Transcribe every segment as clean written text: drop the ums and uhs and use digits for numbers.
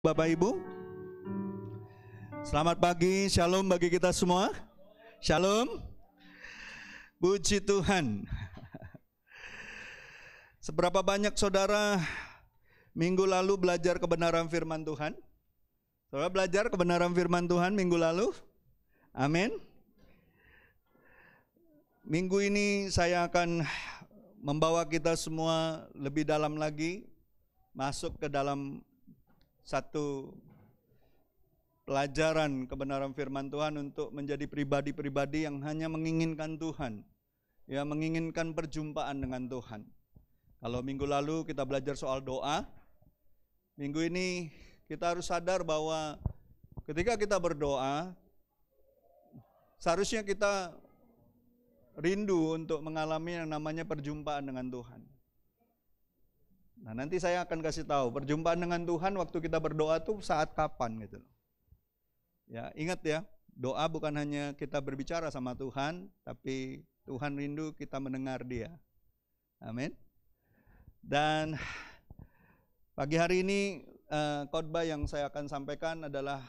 Bapak Ibu, selamat pagi, shalom bagi kita semua. Shalom, puji Tuhan. Seberapa banyak saudara minggu lalu belajar kebenaran firman Tuhan? Saudara belajar kebenaran firman Tuhan minggu lalu? Amin. Minggu ini saya akan membawa kita semua lebih dalam lagi, masuk ke dalam satu pelajaran kebenaran firman Tuhan untuk menjadi pribadi-pribadi yang hanya menginginkan Tuhan, ya, menginginkan perjumpaan dengan Tuhan. Kalau minggu lalu kita belajar soal doa, minggu ini kita harus sadar bahwa ketika kita berdoa, seharusnya kita rindu untuk mengalami yang namanya perjumpaan dengan Tuhan. Nah, nanti saya akan kasih tahu perjumpaan dengan Tuhan waktu kita berdoa tuh saat kapan gitu. Ya, ingat ya, doa bukan hanya kita berbicara sama Tuhan, tapi Tuhan rindu kita mendengar Dia. Amin. Dan pagi hari ini khotbah yang saya akan sampaikan adalah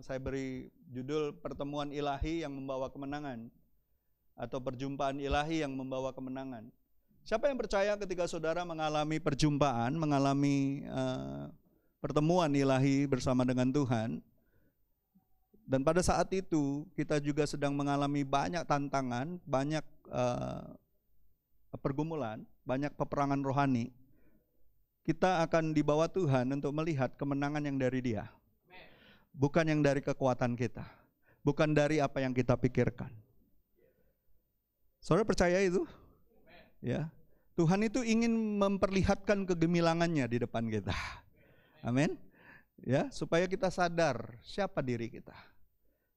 saya beri judul pertemuan ilahi yang membawa kemenangan atau perjumpaan ilahi yang membawa kemenangan. Siapa yang percaya ketika saudara mengalami perjumpaan, mengalami pertemuan ilahi bersama dengan Tuhan, dan pada saat itu kita juga sedang mengalami banyak tantangan, banyak pergumulan, banyak peperangan rohani, kita akan dibawa Tuhan untuk melihat kemenangan yang dari Dia, bukan yang dari kekuatan kita, bukan dari apa yang kita pikirkan. Saudara percaya itu? Ya, Tuhan itu ingin memperlihatkan kegemilangannya di depan kita. Amin. Ya, supaya kita sadar siapa diri kita.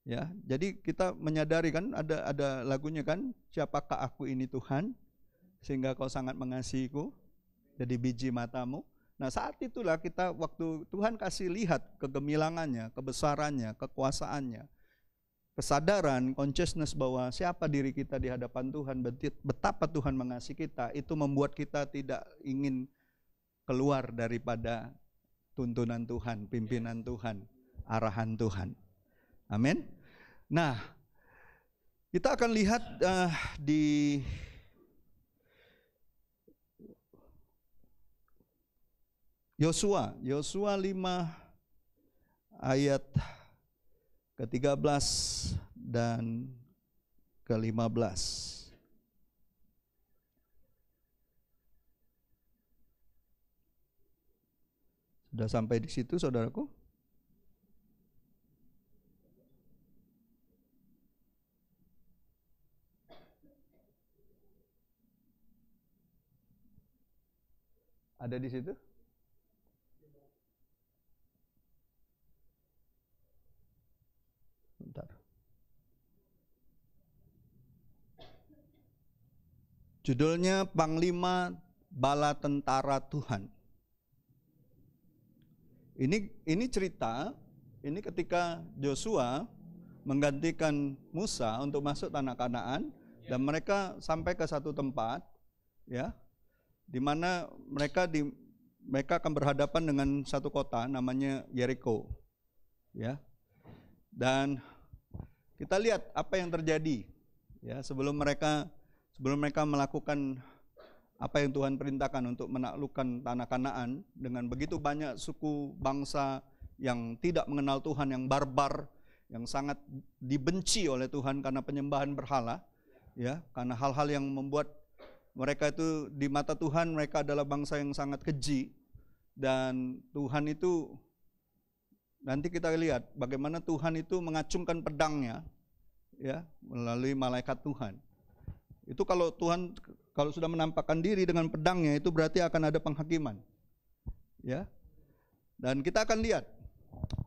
Ya, jadi kita menyadari kan ada lagunya kan, siapakah aku ini Tuhan sehingga kau sangat mengasihiku jadi biji matamu. Nah, saat itulah kita waktu Tuhan kasih lihat kegemilangannya, kebesarannya, kekuasaannya, kesadaran, consciousness bahwa siapa diri kita di hadapan Tuhan, betapa Tuhan mengasihi kita, itu membuat kita tidak ingin keluar daripada tuntunan Tuhan, pimpinan Tuhan, arahan Tuhan. Amin. Nah, kita akan lihat di Yosua 5 ayat ke-13 dan ke-15. Sudah sampai di situ, saudaraku? Ada di situ? Bentar. Judulnya Panglima Bala Tentara Tuhan. Ini cerita, ini ketika Yosua menggantikan Musa untuk masuk tanah Kanaan, dan mereka sampai ke satu tempat, ya, di mana mereka akan berhadapan dengan satu kota namanya Yeriko, ya. Dan kita lihat apa yang terjadi, ya, sebelum mereka melakukan apa yang Tuhan perintahkan untuk menaklukkan tanah Kanaan dengan begitu banyak suku bangsa yang tidak mengenal Tuhan, yang barbar, yang sangat dibenci oleh Tuhan karena penyembahan berhala, ya, karena hal-hal yang membuat mereka itu di mata Tuhan mereka adalah bangsa yang sangat keji. Dan Tuhan itu, nanti kita lihat bagaimana Tuhan itu mengacungkan pedangnya, ya, melalui malaikat Tuhan. Itu kalau Tuhan sudah menampakkan diri dengan pedangnya, itu berarti akan ada penghakiman, ya. Dan kita akan lihat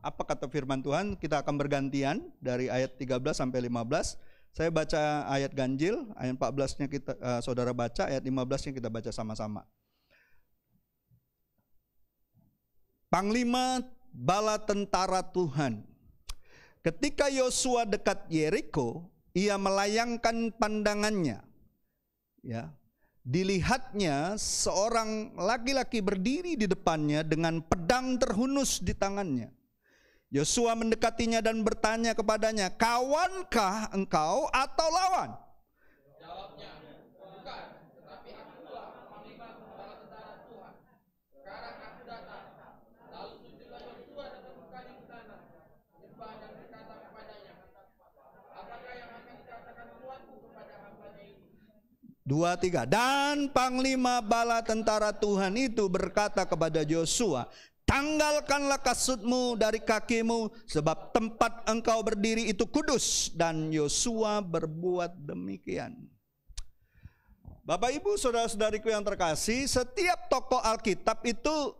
apa kata firman Tuhan. Kita akan bergantian dari ayat 13 sampai 15. Saya baca ayat ganjil, ayat 14-nya saudara baca, ayat 15-nya kita baca sama-sama. Panglima Bala Tentara Tuhan. Ketika Yosua dekat Yeriko, ia melayangkan pandangannya, ya, dilihatnya seorang laki-laki berdiri di depannya dengan pedang terhunus di tangannya. Yosua mendekatinya dan bertanya kepadanya, "Kawankah engkau atau lawan?" Jawabnya, "Bukan, tetapi akulah panglima bala tentara Tuhan. Sekarang aku datang." Lalu sujudlah Yosua dan membukanya ke tanah. Menyembah dan berkata kepadanya, "Apakah yang akan dikatakan Tuanku kepada hambanya ini?" 2, 3. Dan panglima bala tentara Tuhan itu berkata kepada Yosua, "Tanggalkanlah kasutmu dari kakimu, sebab tempat engkau berdiri itu kudus." Dan Yosua berbuat demikian. Bapak Ibu saudara-saudariku yang terkasih, setiap tokoh Alkitab itu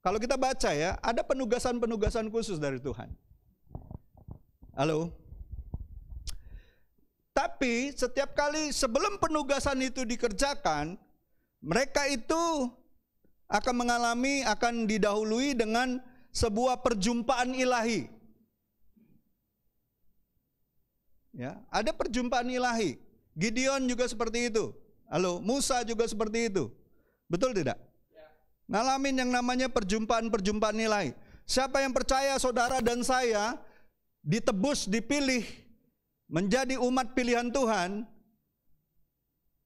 kalau kita baca ya, ada penugasan-penugasan khusus dari Tuhan. Halo? Tapi setiap kali sebelum penugasan itu dikerjakan, mereka itu akan didahului dengan sebuah perjumpaan ilahi. Ya, ada perjumpaan ilahi. Gideon juga seperti itu. Halo, Musa juga seperti itu. Betul tidak? Ngalamin yang namanya perjumpaan-perjumpaan ilahi. Siapa yang percaya saudara dan saya ditebus, dipilih menjadi umat pilihan Tuhan,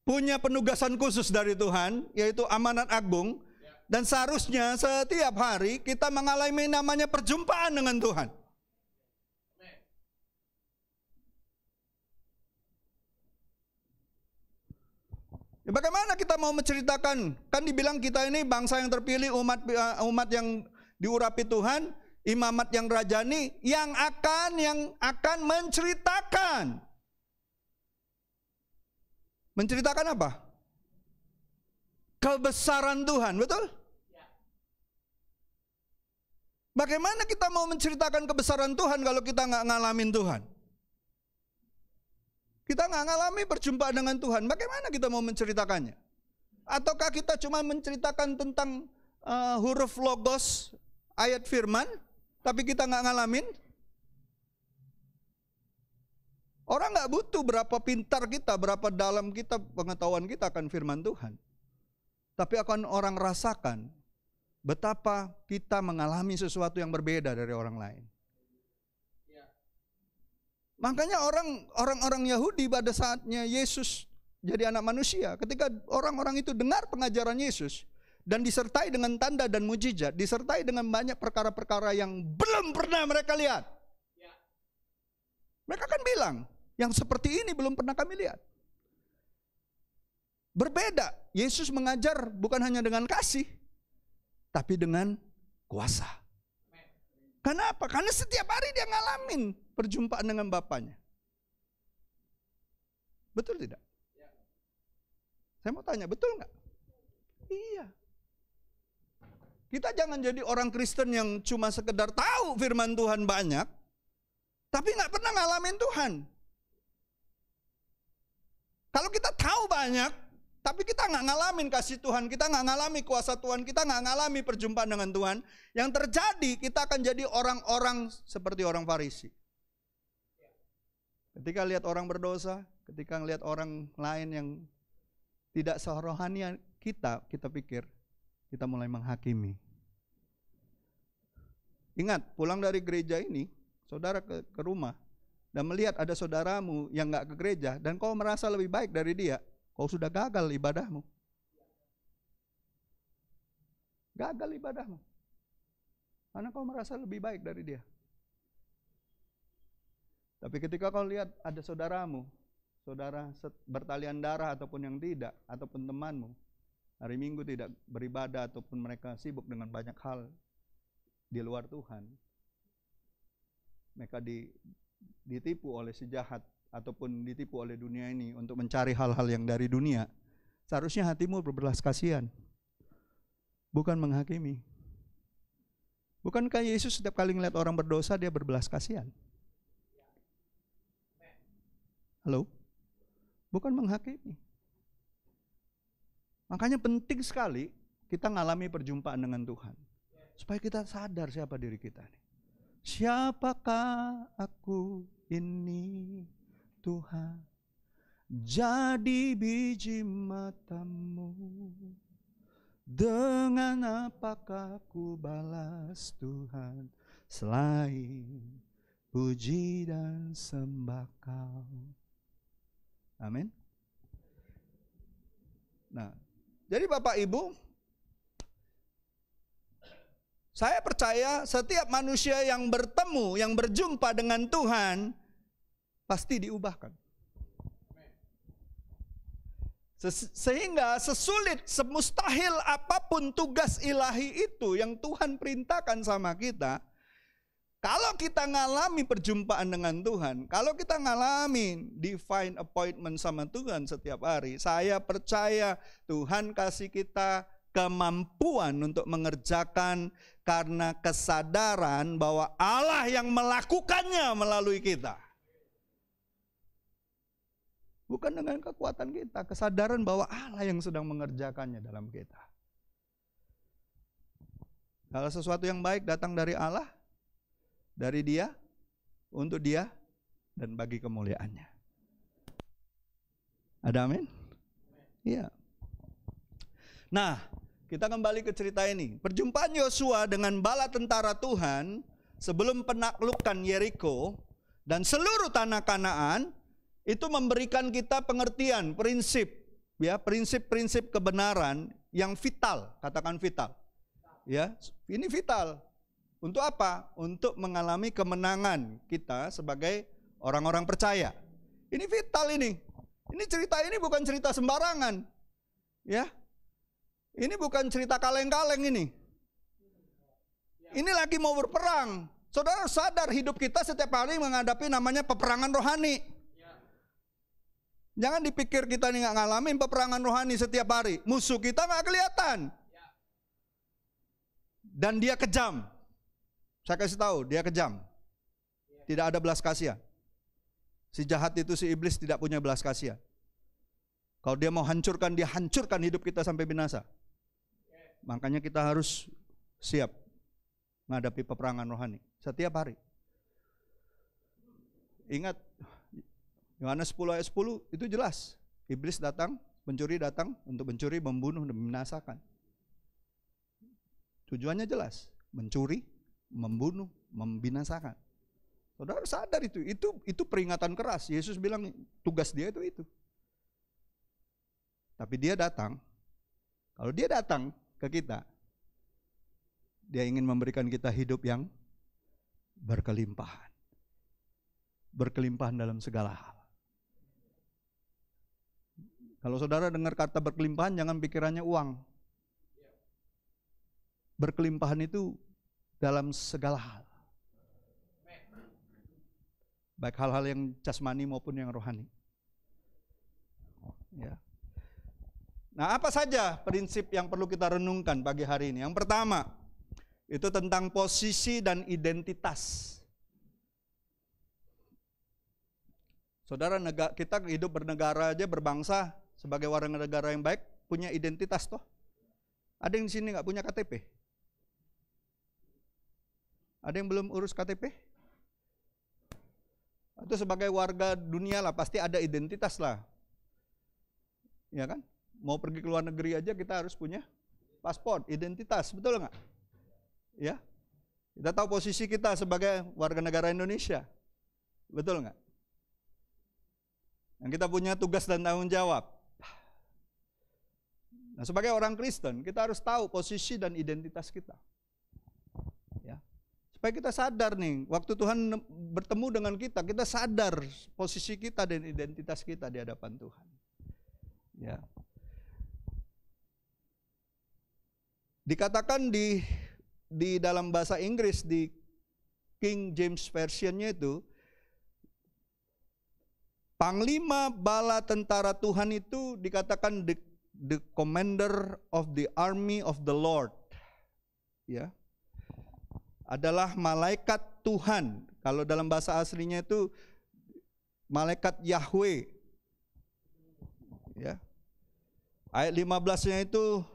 punya penugasan khusus dari Tuhan, yaitu amanat agung, dan seharusnya setiap hari kita mengalami namanya perjumpaan dengan Tuhan. Ya, bagaimana kita mau menceritakan? Kan dibilang kita ini bangsa yang terpilih, umat yang diurapi Tuhan, imamat yang rajani, yang akan menceritakan. Menceritakan apa? Kebesaran Tuhan, betul? Bagaimana kita mau menceritakan kebesaran Tuhan kalau kita nggak ngalamin Tuhan? Kita nggak ngalami perjumpaan dengan Tuhan, bagaimana kita mau menceritakannya? Ataukah kita cuma menceritakan tentang huruf logos, ayat firman, tapi kita nggak ngalamin? Orang nggak butuh berapa pintar kita, berapa dalam kita pengetahuan kita akan firman Tuhan. Tapi akan orang rasakan betapa kita mengalami sesuatu yang berbeda dari orang lain. Makanya orang-orang Yahudi pada saatnya Yesus jadi anak manusia, ketika orang-orang itu dengar pengajaran Yesus dan disertai dengan tanda dan mujizat, disertai dengan banyak perkara-perkara yang belum pernah mereka lihat. Mereka kan bilang, yang seperti ini belum pernah kami lihat. Berbeda, Yesus mengajar bukan hanya dengan kasih, tapi dengan kuasa. Kenapa? Karena setiap hari dia ngalamin perjumpaan dengan Bapaknya. Betul tidak? Saya mau tanya, betul nggak? Iya. Kita jangan jadi orang Kristen yang cuma sekedar tahu firman Tuhan banyak, tapi nggak pernah ngalamin Tuhan. Kalau kita tahu banyak, tapi kita nggak ngalamin kasih Tuhan, kita nggak ngalami kuasa Tuhan, kita nggak ngalami perjumpaan dengan Tuhan, yang terjadi kita akan jadi orang-orang seperti orang Farisi. Ketika lihat orang berdosa, ketika lihat orang lain yang tidak serohani kita pikir kita mulai menghakimi. Ingat, pulang dari gereja ini, saudara ke rumah dan melihat ada saudaramu yang nggak ke gereja dan kau merasa lebih baik dari dia, kau sudah gagal ibadahmu. Gagal ibadahmu. Karena kau merasa lebih baik dari dia. Tapi ketika kau lihat ada saudaramu, saudara bertalian darah ataupun yang tidak, ataupun temanmu, hari Minggu tidak beribadah ataupun mereka sibuk dengan banyak hal di luar Tuhan, mereka ditipu oleh si jahat ataupun ditipu oleh dunia ini untuk mencari hal-hal yang dari dunia, seharusnya hatimu berbelas kasihan, bukan menghakimi. Bukankah Yesus setiap kali ngeliat orang berdosa dia berbelas kasihan? Halo? Bukan menghakimi. Makanya penting sekali kita ngalami perjumpaan dengan Tuhan, supaya kita sadar siapa diri kita. Siapakah aku ini Tuhan? jadi biji matamu. Dengan apakah ku balas Tuhan selain puji dan sembah Kau. Amin. Nah, jadi Bapak Ibu, saya percaya setiap manusia yang bertemu, yang berjumpa dengan Tuhan pasti diubahkan. Sehingga sesulit, semustahil apapun tugas ilahi itu yang Tuhan perintahkan sama kita, kalau kita ngalami perjumpaan dengan Tuhan, kalau kita ngalami divine appointment sama Tuhan setiap hari, saya percaya Tuhan kasih kita kemampuan untuk mengerjakan karena kesadaran bahwa Allah yang melakukannya melalui kita. Bukan dengan kekuatan kita, kesadaran bahwa Allah yang sedang mengerjakannya dalam kita. Kalau sesuatu yang baik datang dari Allah, dari Dia, untuk Dia, dan bagi kemuliaannya. Ada amin? Iya. Nah, kita kembali ke cerita ini. Perjumpaan Yosua dengan bala tentara Tuhan sebelum penaklukan Yeriko dan seluruh tanah Kanaan itu memberikan kita pengertian, prinsip, ya, prinsip-prinsip kebenaran yang vital, katakan vital. Ya, ini vital. Untuk apa? Untuk mengalami kemenangan kita sebagai orang-orang percaya. Ini vital ini. Ini cerita ini bukan cerita sembarangan. Ya. Ini bukan cerita kaleng-kaleng ini. Ini lagi mau berperang. Saudara sadar hidup kita setiap hari menghadapi namanya peperangan rohani. Jangan dipikir kita ini nggak ngalamin peperangan rohani setiap hari. Musuh kita nggak kelihatan. Dan dia kejam. Saya kasih tahu, dia kejam. Tidak ada belas kasihan. Si jahat itu, si iblis tidak punya belas kasihan. Kalau dia mau hancurkan, dia hancurkan hidup kita sampai binasa. Makanya kita harus siap menghadapi peperangan rohani setiap hari. Ingat, Yohanes 10 ayat 10 itu jelas. Iblis datang, pencuri datang untuk mencuri, membunuh, dan membinasakan. Tujuannya jelas, mencuri, membunuh, membinasakan. Saudara sadar itu peringatan keras. Yesus bilang tugas dia itu. Tapi dia datang, kalau dia datang ke kita, dia ingin memberikan kita hidup yang berkelimpahan. Berkelimpahan dalam segala hal. Kalau saudara dengar kata berkelimpahan, jangan pikirannya uang. Berkelimpahan itu dalam segala hal. Baik hal-hal yang jasmani maupun yang rohani. Ya. Nah, apa saja prinsip yang perlu kita renungkan pagi hari ini? Yang pertama, itu tentang posisi dan identitas. Saudara, kita hidup bernegara aja, berbangsa, sebagai warga negara yang baik, punya identitas toh. Ada yang di sini nggak punya KTP? Ada yang belum urus KTP? Atau sebagai warga dunia lah, pasti ada identitas lah. Ya kan? Mau pergi ke luar negeri aja kita harus punya paspor, identitas, betul nggak? Ya, kita tahu posisi kita sebagai warga negara Indonesia, betul nggak? Yang kita punya tugas dan tanggung jawab. Nah, sebagai orang Kristen, kita harus tahu posisi dan identitas kita. Ya. Supaya kita sadar nih, waktu Tuhan bertemu dengan kita sadar posisi kita dan identitas kita di hadapan Tuhan. Ya. Dikatakan di dalam bahasa Inggris, di King James Version-nya itu, Panglima bala tentara Tuhan itu dikatakan the commander of the army of the Lord. Ya. Adalah malaikat Tuhan. Kalau dalam bahasa aslinya itu malaikat Yahweh. Ya. Ayat 15-nya itu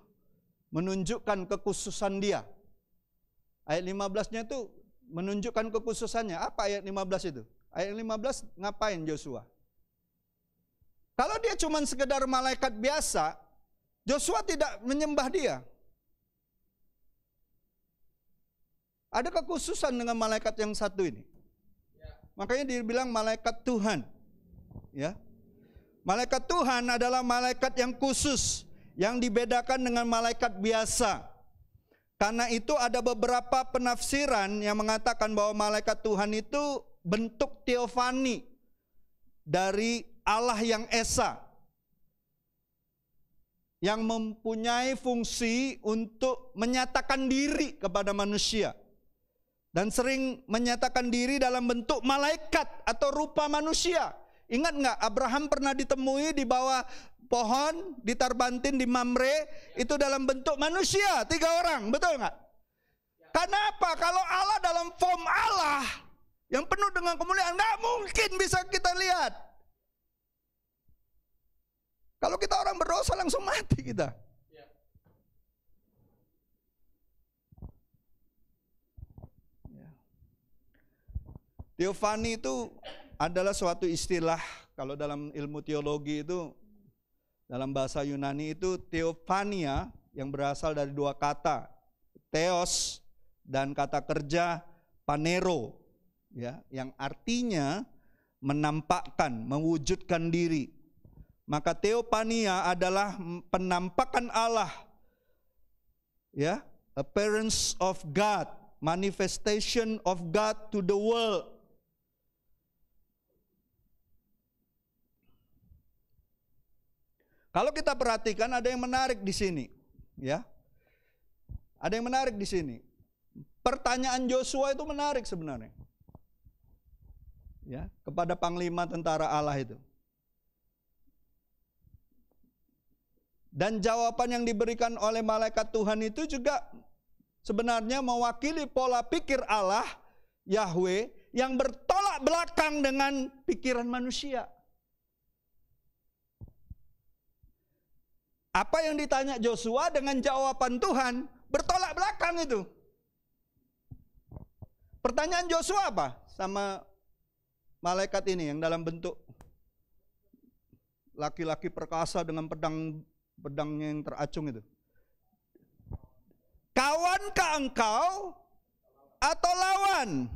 menunjukkan kekhususan dia. Ayat 15-nya itu menunjukkan kekhususannya. Apa ayat 15 itu? Ayat 15 ngapain Joshua? Kalau dia cuma sekedar malaikat biasa, Joshua tidak menyembah dia. Ada kekhususan dengan malaikat yang satu ini. Makanya dibilang malaikat Tuhan. Ya. Malaikat Tuhan adalah malaikat yang khusus, yang dibedakan dengan malaikat biasa. Karena itu ada beberapa penafsiran yang mengatakan bahwa malaikat Tuhan itu bentuk teofani dari Allah yang Esa, yang mempunyai fungsi untuk menyatakan diri kepada manusia. Dan sering menyatakan diri dalam bentuk malaikat atau rupa manusia. Ingat nggak, Abraham pernah ditemui di bawah pohon di Tarbantin di Mamre, itu dalam bentuk manusia, 3 orang, betul nggak? Karena apa? Kalau Allah dalam form Allah yang penuh dengan kemuliaan, nggak mungkin bisa kita lihat. Kalau kita orang berdosa langsung mati kita. Teofani itu adalah suatu istilah, kalau dalam ilmu teologi itu, dalam bahasa Yunani itu teofania yang berasal dari 2 kata, theos dan kata kerja panero, ya, yang artinya menampakkan, mewujudkan diri. Maka teofania adalah penampakan Allah, ya, appearance of God, manifestation of God to the world. Kalau kita perhatikan ada yang menarik di sini, ya. Ada yang menarik di sini. Pertanyaan Joshua itu menarik sebenarnya. Ya, kepada panglima tentara Allah itu. Dan jawaban yang diberikan oleh malaikat Tuhan itu juga sebenarnya mewakili pola pikir Allah, Yahweh, yang bertolak belakang dengan pikiran manusia. Apa yang ditanya Joshua dengan jawaban Tuhan bertolak belakang itu. Pertanyaan Joshua apa? Sama malaikat ini yang dalam bentuk laki-laki perkasa dengan pedangnya yang teracung itu. Kawankah engkau atau lawan?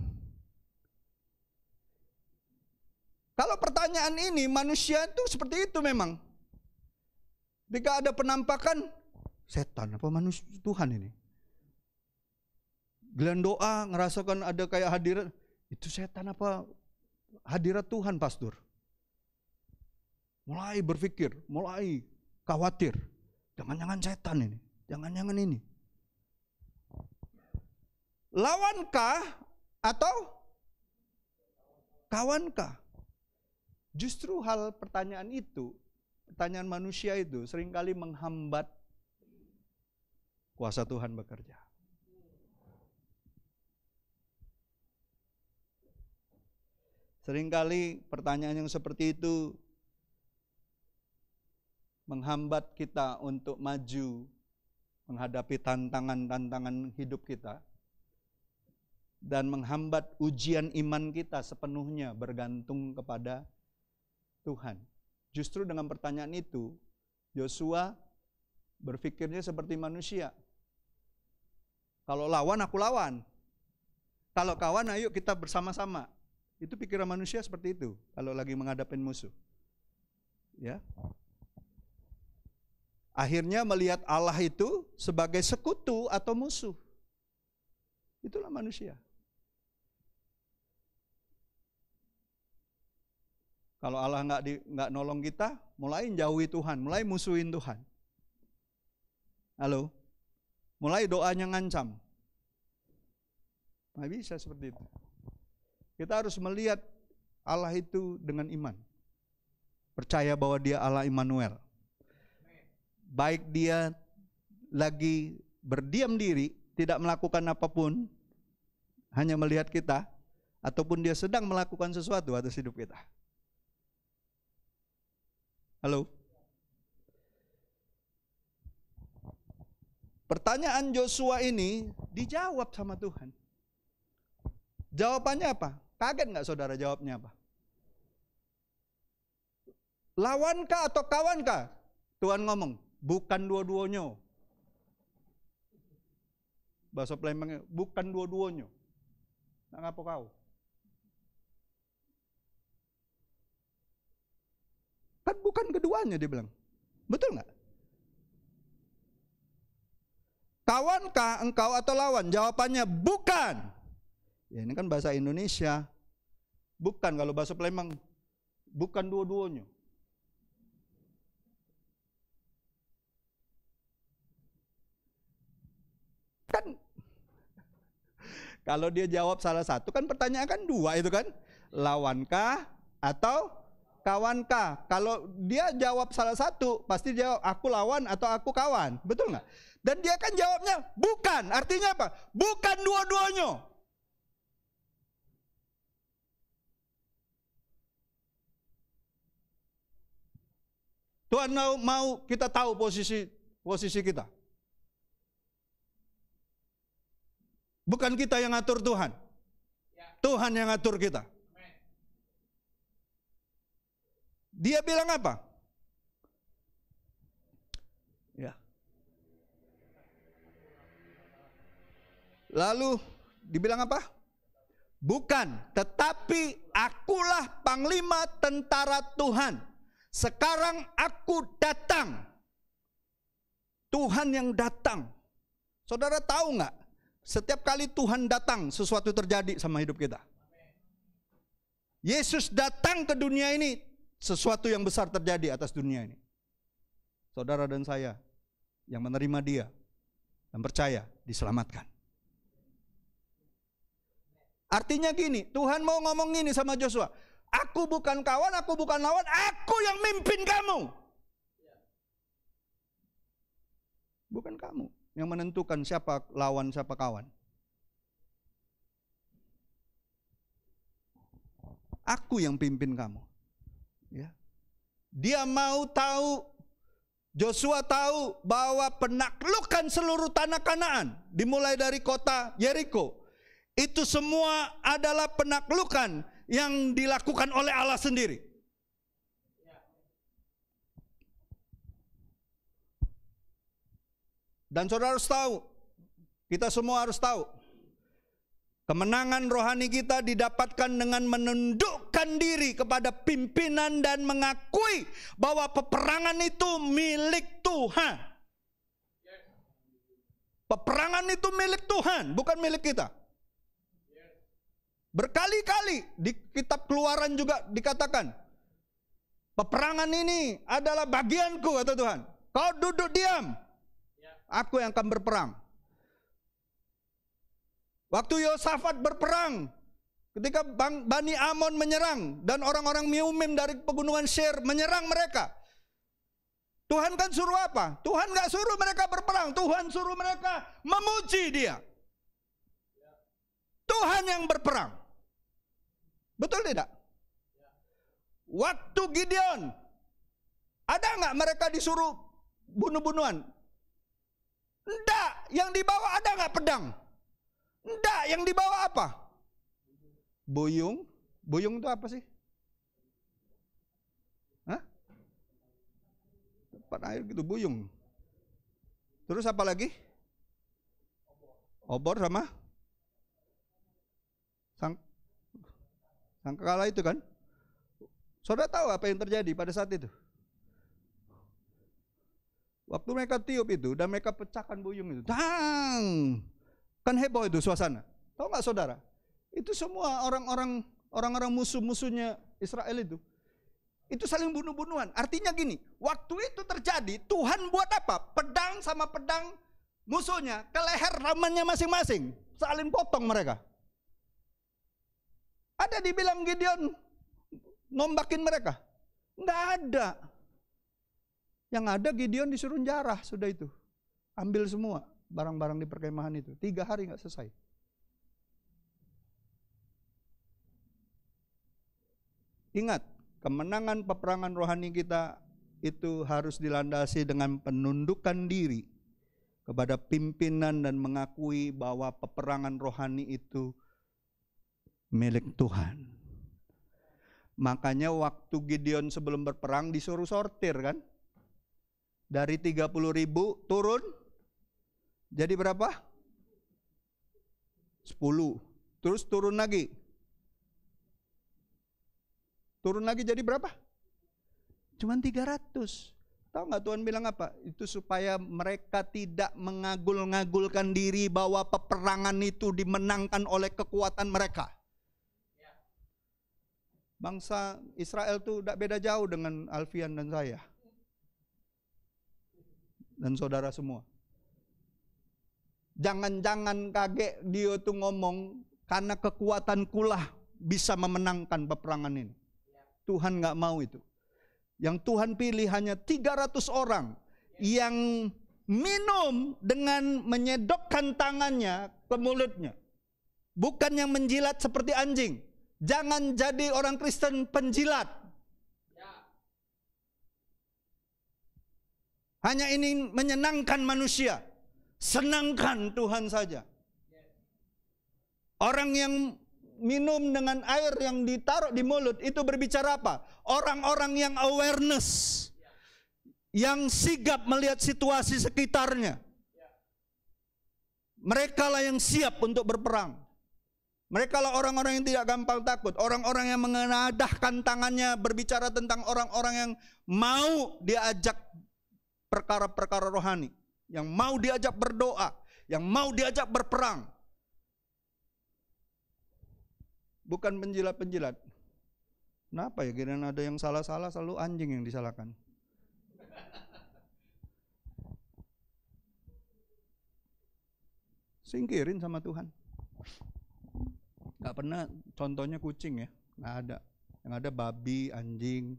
Kalau pertanyaan ini manusia itu seperti itu memang. Jika ada penampakan, setan apa manusia Tuhan ini? Giliran doa ngerasakan ada kayak hadirat, itu setan apa hadirat Tuhan, pastor? Mulai berpikir, mulai khawatir. Jangan-jangan setan ini, jangan-jangan ini. Lawankah atau kawankah? Justru hal pertanyaan itu, pertanyaan manusia itu seringkali menghambat kuasa Tuhan bekerja. Seringkali pertanyaan yang seperti itu menghambat kita untuk maju menghadapi tantangan-tantangan hidup kita dan menghambat ujian iman kita sepenuhnya bergantung kepada Tuhan. Justru dengan pertanyaan itu, Joshua berpikirnya seperti manusia. Kalau lawan, aku lawan. Kalau kawan, ayo kita bersama-sama. Itu pikiran manusia seperti itu, kalau lagi menghadapi musuh. Ya. Akhirnya melihat Allah itu sebagai sekutu atau musuh. Itulah manusia. Kalau Allah nggak nolong kita, mulai jauhi Tuhan, mulai musuhin Tuhan. Halo? Mulai doanya ngancam. Nggak bisa seperti itu. Kita harus melihat Allah itu dengan iman. Percaya bahwa dia Allah Immanuel. Baik dia lagi berdiam diri, tidak melakukan apapun, hanya melihat kita, ataupun dia sedang melakukan sesuatu atas hidup kita. Halo? Pertanyaan Joshua ini dijawab sama Tuhan. Jawabannya apa? Kaget nggak saudara jawabnya apa? Lawankah atau kawankah? Tuhan ngomong, bukan dua-duanya. Bahasa Palembangnya, bukan dua-duanya. Nah, ngapa kau? Kan bukan keduanya, dia bilang. Betul nggak? Kawankah engkau atau lawan? Jawabannya bukan. Ya, ini kan bahasa Indonesia. Bukan, kalau bahasa Palembang, bukan dua-duanya. Kan kalau dia jawab salah satu, kan pertanyaan kan dua itu kan. Lawankah atau kawankah? Kalau dia jawab salah satu, pasti jawab aku lawan atau aku kawan. Betul nggak? Dan dia kan jawabnya bukan. Artinya apa? Bukan dua-duanya. Tuhan mau kita tahu posisi kita. Bukan kita yang ngatur Tuhan. Tuhan yang ngatur kita. Dia bilang apa? Ya. Lalu dibilang apa? Bukan, tetapi akulah panglima tentara Tuhan. Sekarang aku datang. Tuhan yang datang. Saudara tahu nggak? Setiap kali Tuhan datang, sesuatu terjadi sama hidup kita. Yesus datang ke dunia ini, sesuatu yang besar terjadi atas dunia ini. Saudara dan saya yang menerima Dia dan percaya diselamatkan. Artinya gini, Tuhan mau ngomong gini sama Joshua, aku bukan kawan, aku bukan lawan, aku yang mimpin kamu. Bukan kamu yang menentukan siapa lawan, siapa kawan. Aku yang pimpin kamu. Ya. Dia mau tahu, Joshua tahu bahwa penaklukan seluruh tanah Kanaan, dimulai dari kota Yeriko, itu semua adalah penaklukan yang dilakukan oleh Allah sendiri. Dan saudara harus tahu, kita semua harus tahu, kemenangan rohani kita didapatkan dengan menundukkan diri kepada pimpinan dan mengakui bahwa peperangan itu milik Tuhan. Peperangan itu milik Tuhan, bukan milik kita. Berkali-kali di kitab Keluaran juga dikatakan, peperangan ini adalah bagianku, kata Tuhan. Kau duduk diam, aku yang akan berperang. Waktu Yosafat berperang, ketika Bani Amon menyerang dan orang-orang Meumim dari pegunungan Seir menyerang mereka, Tuhan kan suruh apa? Tuhan gak suruh mereka berperang, Tuhan suruh mereka memuji Dia. Tuhan yang berperang. Betul tidak? Waktu Gideon, ada nggak mereka disuruh bunuh-bunuhan? Enggak, yang dibawa ada nggak pedang? Enggak, yang dibawa apa? Boyung. Boyung itu apa sih? Hah? Tempat air gitu, boyung. Terus apa lagi? Obor sama? Sangkakala itu kan? Saudara tahu apa yang terjadi pada saat itu? Waktu mereka tiup itu dan mereka pecahkan buyung itu, tang, kan heboh itu suasana. Tahu nggak saudara? Itu semua orang-orang musuh-musuhnya Israel itu saling bunuh-bunuhan. Artinya gini, waktu itu terjadi, Tuhan buat apa? Pedang sama pedang musuhnya ke leher ramannya masing-masing, saling potong mereka. Ada dibilang Gideon nombakin mereka? Nggak ada. Yang ada Gideon disuruh jarah, sudah itu. Ambil semua barang-barang di perkemahan itu. 3 hari nggak selesai. Ingat, kemenangan peperangan rohani kita itu harus dilandasi dengan penundukan diri kepada pimpinan dan mengakui bahwa peperangan rohani itu milik Tuhan. Makanya waktu Gideon sebelum berperang disuruh sortir kan. Dari 30.000 turun jadi berapa? 10. Terus turun lagi. Turun lagi jadi berapa? Cuman 300. Tahu nggak Tuhan bilang apa? Itu supaya mereka tidak mengagul-ngagulkan diri bahwa peperangan itu dimenangkan oleh kekuatan mereka. Bangsa Israel tuh tidak beda jauh dengan Alfian dan saya. Dan saudara semua. Jangan-jangan kaget dia tuh ngomong, karena kekuatankulah bisa memenangkan peperangan ini. Tuhan nggak mau itu. Yang Tuhan pilih hanya 300 orang yang minum dengan menyedokkan tangannya ke mulutnya. Bukan yang menjilat seperti anjing. Jangan jadi orang Kristen penjilat. Hanya ingin menyenangkan manusia. Senangkan Tuhan saja. Orang yang minum dengan air yang ditaruh di mulut itu berbicara apa? Orang-orang yang awareness. Yang sigap melihat situasi sekitarnya. Mereka lah yang siap untuk berperang. Mereka lah orang-orang yang tidak gampang takut. Orang-orang yang mengenadahkan tangannya berbicara tentang orang-orang yang mau diajak perkara-perkara rohani, yang mau diajak berdoa, yang mau diajak berperang. Bukan penjilat-penjilat. Kenapa ya kira ada yang salah-salah selalu anjing yang disalahkan? Singkirin sama Tuhan. Gak pernah contohnya kucing ya, gak ada. Yang ada babi, anjing.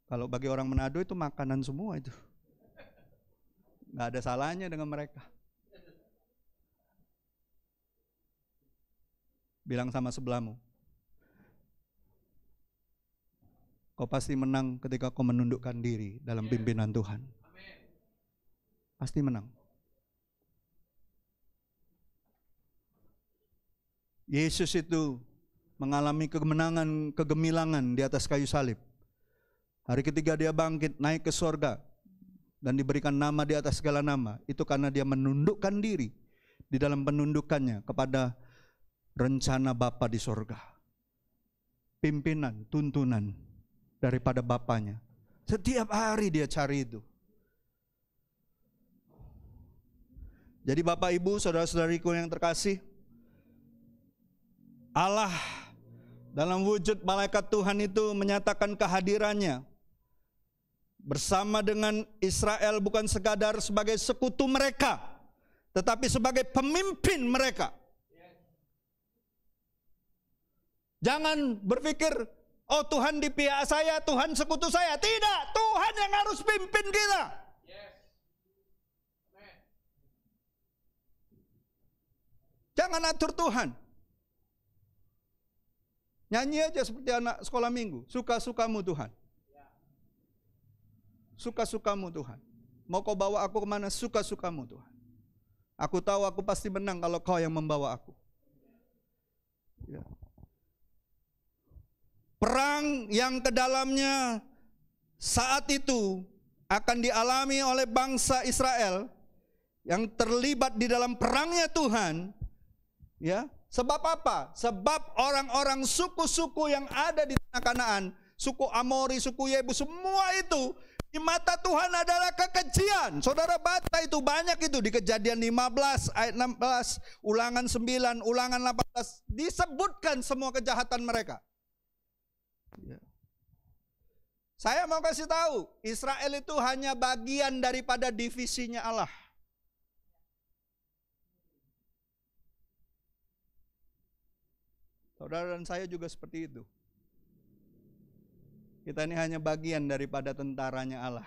Kalau bagi orang Manado itu makanan semua itu. Gak ada salahnya dengan mereka. Bilang sama sebelahmu, kau pasti menang ketika kau menundukkan diri dalam pimpinan Tuhan. Pasti menang. Yesus itu mengalami kemenangan, kegemilangan di atas kayu salib. Hari ketiga dia bangkit, naik ke sorga, dan diberikan nama di atas segala nama. Itu karena dia menundukkan diri di dalam penundukannya kepada rencana Bapa di sorga. Pimpinan, tuntunan daripada Bapanya. Setiap hari dia cari itu. Jadi Bapak Ibu, saudara-saudariku yang terkasih, Allah dalam wujud malaikat Tuhan itu menyatakan kehadirannya bersama dengan Israel bukan sekadar sebagai sekutu mereka, tetapi sebagai pemimpin mereka. Jangan berpikir, oh Tuhan di pihak saya, Tuhan sekutu saya. Tidak, Tuhan yang harus pimpin kita. Jangan atur Tuhan. Nyanyi aja seperti anak sekolah minggu. Suka-sukamu Tuhan. Suka-sukamu Tuhan. Mau kau bawa aku kemana? Suka-sukamu Tuhan. Aku tahu aku pasti menang kalau kau yang membawa aku. Ya. Perang yang kedalamnya saat itu akan dialami oleh bangsa Israel yang terlibat di dalam perangnya Tuhan. Ya. Sebab apa? Sebab orang-orang suku-suku yang ada di tanah Kanaan, suku Amori, suku Yebus, semua itu di mata Tuhan adalah kekejian. Saudara baca itu banyak itu di Kejadian 15 ayat 16, Ulangan 9, Ulangan 18 disebutkan semua kejahatan mereka. Ya. Saya mau kasih tahu, Israel itu hanya bagian daripada divisinya Allah. Saudara dan saya juga seperti itu. Kita ini hanya bagian daripada tentaranya Allah.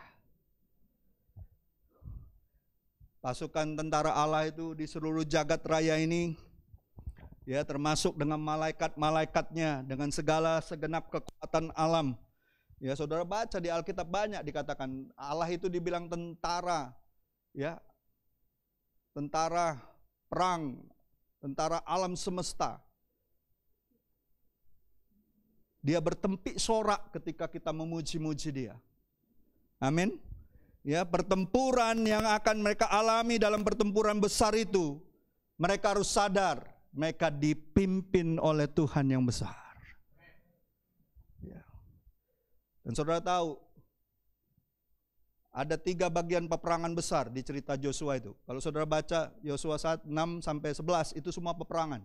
Pasukan tentara Allah itu di seluruh jagat raya ini, ya termasuk dengan malaikat-malaikatnya, dengan segala segenap kekuatan alam. Ya saudara baca di Alkitab banyak dikatakan Allah itu dibilang tentara, ya tentara perang, tentara alam semesta. Dia bertempik sorak ketika kita memuji-muji Dia. Amin. Ya, pertempuran yang akan mereka alami dalam pertempuran besar itu, mereka harus sadar mereka dipimpin oleh Tuhan yang besar. Ya. Dan saudara tahu, ada 3 bagian peperangan besar di cerita Yosua itu. Kalau saudara baca Yosua 6-11 itu semua peperangan.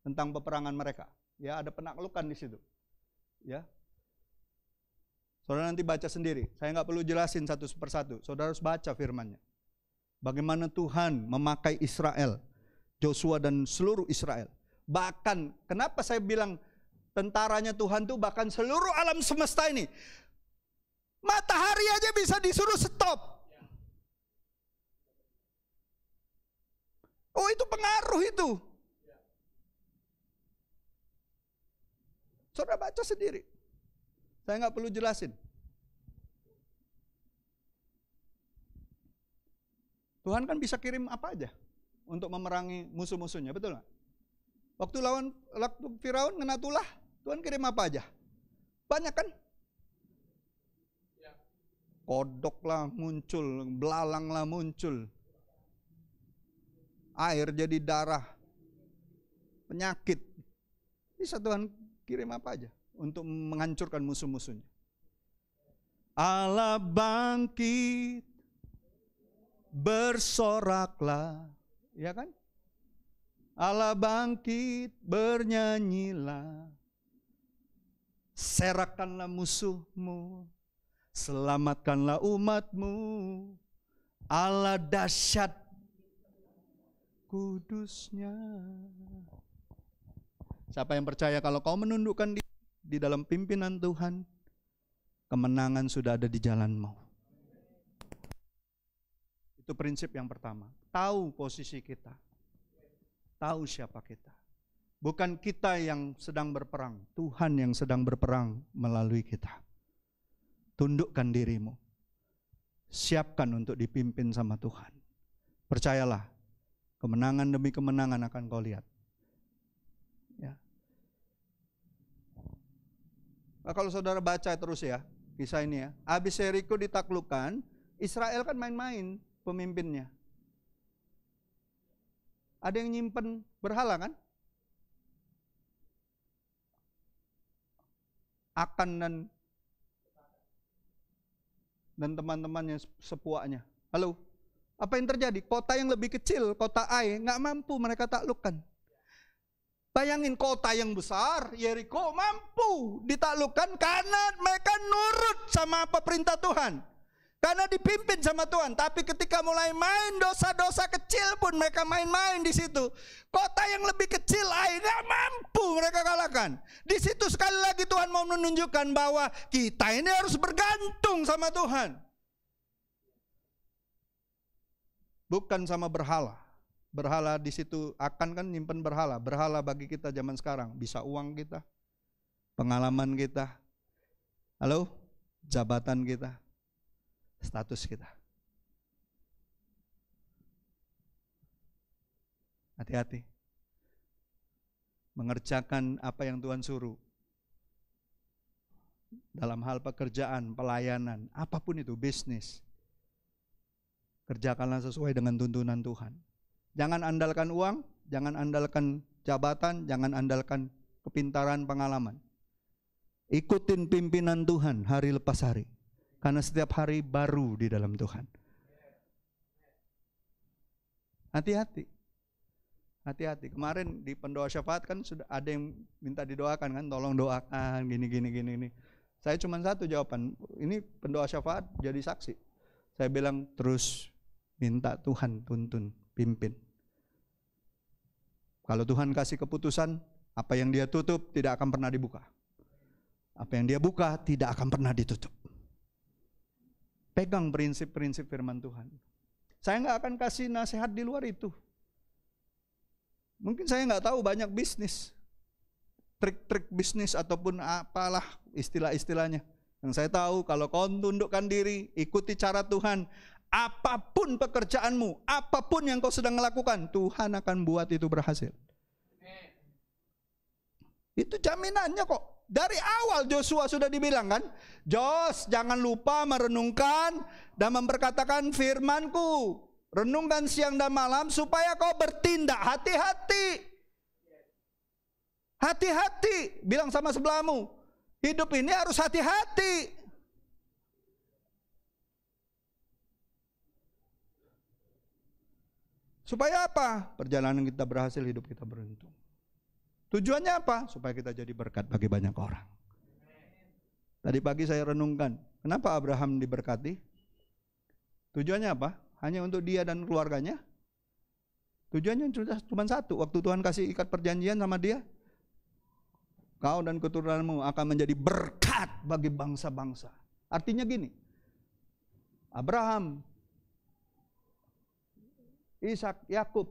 Tentang peperangan mereka. Ya, ada penaklukan di situ. Ya. Saudara nanti baca sendiri. Saya nggak perlu jelasin satu persatu. Saudara harus baca firman-Nya. Bagaimana Tuhan memakai Israel, Yosua dan seluruh Israel. Bahkan kenapa saya bilang tentaranya Tuhan tuh bahkan seluruh alam semesta ini. Matahari aja bisa disuruh stop. Oh, itu pengaruh itu. Saudara baca sendiri. Saya nggak perlu jelasin. Tuhan kan bisa kirim apa aja untuk memerangi musuh-musuhnya, betul nggak? Waktu Firaun kena tulah, Tuhan kirim apa aja? Banyak kan? Kodok lah muncul, belalang lah muncul. Air jadi darah. Penyakit. Bisa Tuhan kirim apa aja untuk menghancurkan musuh-musuhnya. Allah bangkit, bersoraklah, ya kan? Allah bangkit, bernyanyilah. Serakanlah musuhmu, selamatkanlah umatmu. Allah dahsyat kudusnya. Siapa yang percaya kalau kau menundukkan diri di dalam pimpinan Tuhan, kemenangan sudah ada di jalanmu. Itu prinsip yang pertama. Tahu posisi kita. Tahu siapa kita. Bukan kita yang sedang berperang, Tuhan yang sedang berperang melalui kita. Tundukkan dirimu. Siapkan untuk dipimpin sama Tuhan. Percayalah, kemenangan demi kemenangan akan kau lihat. Ya. Nah, kalau saudara baca terus ya, kisah ini ya. Habis Yeriko ditaklukkan, Israel kan main-main pemimpinnya. Ada yang nyimpen berhala kan? Akan dan teman-temannya sepuaknya. Halo, apa yang terjadi? Kota yang lebih kecil, kota Ai, nggak mampu mereka taklukkan. Bayangin kota yang besar, Yeriko mampu ditaklukkan karena mereka nurut sama apa perintah Tuhan. Karena dipimpin sama Tuhan. Tapi ketika mulai main dosa-dosa kecil pun mereka main-main di situ. Kota yang lebih kecil akhirnya mampu mereka kalahkan. Di situ sekali lagi Tuhan mau menunjukkan bahwa kita ini harus bergantung sama Tuhan. Bukan sama berhala. Berhala di situ akan kan nyimpen berhala. Berhala bagi kita zaman sekarang bisa uang kita, pengalaman kita, halo, jabatan kita, status kita. Hati-hati. Mengerjakan apa yang Tuhan suruh. Dalam hal pekerjaan, pelayanan, apapun itu, bisnis. Kerjakanlah sesuai dengan tuntunan Tuhan. Jangan andalkan uang, jangan andalkan jabatan, jangan andalkan kepintaran, pengalaman. Ikutin pimpinan Tuhan hari lepas hari. Karena setiap hari baru di dalam Tuhan. Hati-hati. Hati-hati. Kemarin di pendoa syafaat kan sudah ada yang minta didoakan kan, tolong doakan gini. Saya cuma satu jawaban. Ini pendoa syafaat jadi saksi. Saya bilang terus minta Tuhan tuntun, pimpin. Kalau Tuhan kasih keputusan, apa yang dia tutup tidak akan pernah dibuka. Apa yang dia buka tidak akan pernah ditutup. Pegang prinsip-prinsip firman Tuhan. Saya nggak akan kasih nasihat di luar itu. Mungkin saya nggak tahu banyak bisnis, trik-trik bisnis ataupun apalah istilah-istilahnya. Yang saya tahu kalau kau tundukkan diri, ikuti cara Tuhan, apapun pekerjaanmu, apapun yang kau sedang lakukan, Tuhan akan buat itu berhasil. Itu jaminannya kok. Dari awal Joshua sudah dibilang kan, Jos, jangan lupa merenungkan dan memperkatakan firman-Ku. Renungkan siang dan malam supaya kau bertindak. Hati-hati. Hati-hati. Bilang sama sebelahmu, hidup ini harus hati-hati. Supaya apa? Perjalanan kita berhasil, hidup kita beruntung. Tujuannya apa? Supaya kita jadi berkat bagi banyak orang. Tadi pagi saya renungkan, kenapa Abraham diberkati? Tujuannya apa? Hanya untuk dia dan keluarganya? Tujuannya cuma satu, waktu Tuhan kasih ikat perjanjian sama dia, kau dan keturunanmu akan menjadi berkat bagi bangsa-bangsa. Artinya gini, Abraham, Ishak, Yakub,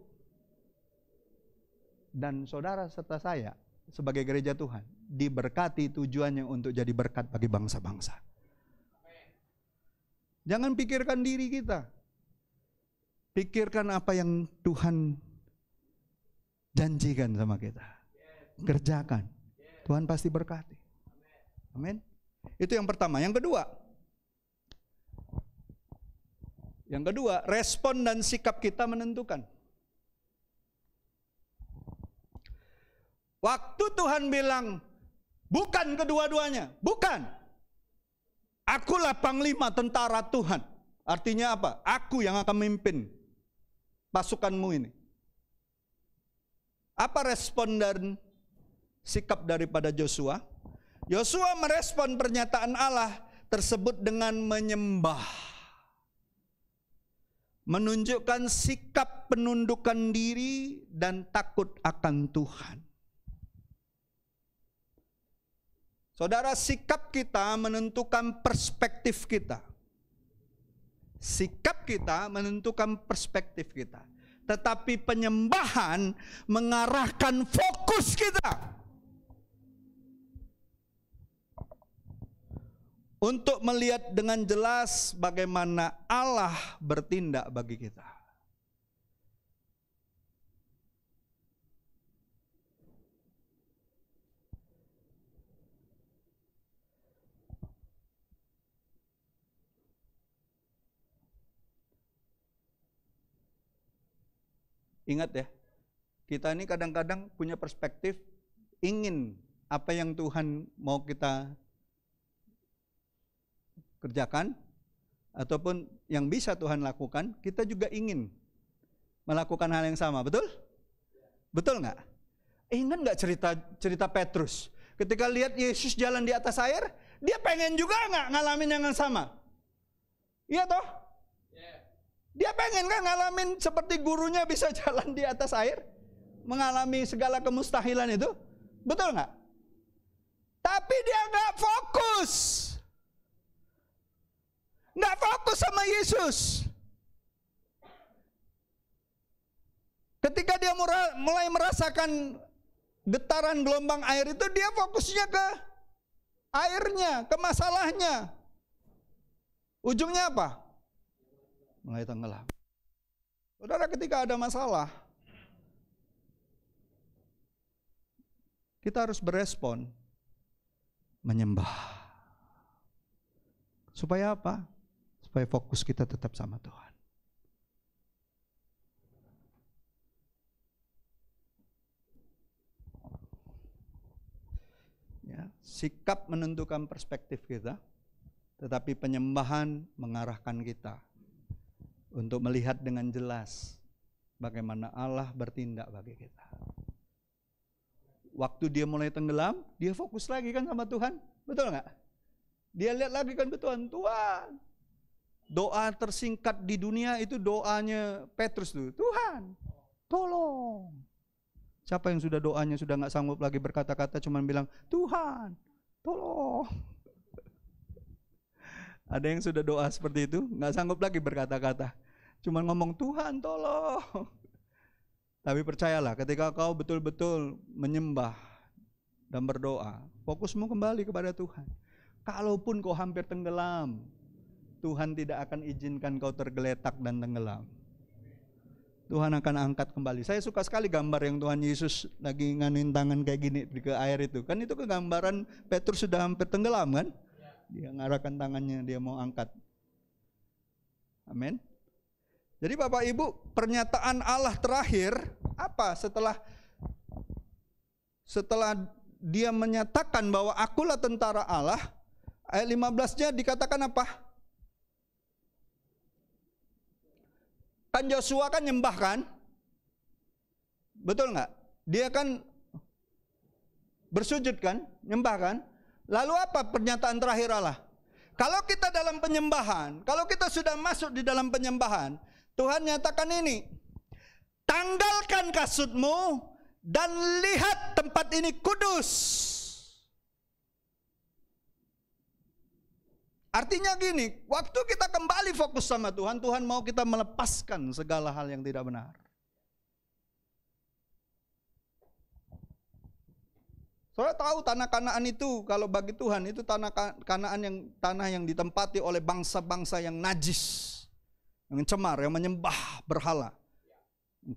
dan saudara serta saya sebagai gereja Tuhan diberkati, tujuannya untuk jadi berkat bagi bangsa-bangsa. Jangan pikirkan diri kita. Pikirkan apa yang Tuhan janjikan sama kita. Kerjakan. Tuhan pasti berkati. Amin. Itu yang pertama. Yang kedua, respon dan sikap kita menentukan. Waktu Tuhan bilang, bukan kedua-duanya, bukan. Akulah panglima tentara Tuhan. Artinya apa? Aku yang akan memimpin pasukanmu ini. Apa respon dan sikap daripada Joshua? Joshua merespon pernyataan Allah tersebut dengan menyembah. Menunjukkan sikap penundukan diri dan takut akan Tuhan. Saudara, sikap kita menentukan perspektif kita. Sikap kita menentukan perspektif kita. Tetapi penyembahan mengarahkan fokus kita untuk melihat dengan jelas bagaimana Allah bertindak bagi kita. Ingat ya, kita ini kadang-kadang punya perspektif ingin apa yang Tuhan mau kita kerjakan ataupun yang bisa Tuhan lakukan, kita juga ingin melakukan hal yang sama, betul? Betul nggak? Ingat nggak cerita Petrus? Ketika lihat Yesus jalan di atas air, dia pengen juga nggak ngalamin yang sama? Iya toh? Dia pengen kan ngalamin seperti gurunya bisa jalan di atas air, mengalami segala kemustahilan itu, betul nggak? Tapi dia nggak fokus. Nggak fokus sama Yesus. Ketika dia mulai merasakan getaran gelombang air itu, dia fokusnya ke airnya, ke masalahnya. Ujungnya apa? Mulai tenggelam. Saudara, ketika ada masalah, kita harus berespon menyembah. Supaya apa? Supaya fokus kita tetap sama Tuhan. Ya, sikap menentukan perspektif kita, tetapi penyembahan mengarahkan kita untuk melihat dengan jelas bagaimana Allah bertindak bagi kita. Waktu dia mulai tenggelam, dia fokus lagi kan sama Tuhan, betul nggak? Dia lihat lagi kan ke Tuhan, Tuhan. Doa tersingkat di dunia itu doanya Petrus tuh, Tuhan, tolong. Siapa yang sudah doanya sudah nggak sanggup lagi berkata-kata, cuman bilang, Tuhan, tolong. Ada yang sudah doa seperti itu, nggak sanggup lagi berkata-kata, cuma ngomong Tuhan tolong. Tapi percayalah, ketika kau betul-betul menyembah dan berdoa, fokusmu kembali kepada Tuhan. Kalaupun kau hampir tenggelam, Tuhan tidak akan izinkan kau tergeletak dan tenggelam. Tuhan akan angkat kembali. Saya suka sekali gambar yang Tuhan Yesus lagi nganuin tangan kayak gini ke air itu. Kan itu kegambaran Petrus sudah hampir tenggelam kan? Dia ngarahkan tangannya, dia mau angkat. Amin. Jadi Bapak Ibu, pernyataan Allah terakhir apa setelah dia menyatakan bahwa akulah tentara Allah, ayat 15-nya dikatakan apa? Kan Joshua kan nyembah kan? Betul nggak? Dia kan bersujud kan? Nyembah kan? Lalu apa pernyataan terakhir Allah? Kalau kita dalam penyembahan, kalau kita sudah masuk di dalam penyembahan, Tuhan nyatakan ini, tanggalkan kasutmu dan lihat tempat ini kudus. Artinya gini, waktu kita kembali fokus sama Tuhan, Tuhan mau kita melepaskan segala hal yang tidak benar. Saudara tahu tanah Kanaan itu kalau bagi Tuhan itu tanah Kanaan tanah yang ditempati oleh bangsa-bangsa yang najis, yang cemar, yang menyembah berhala,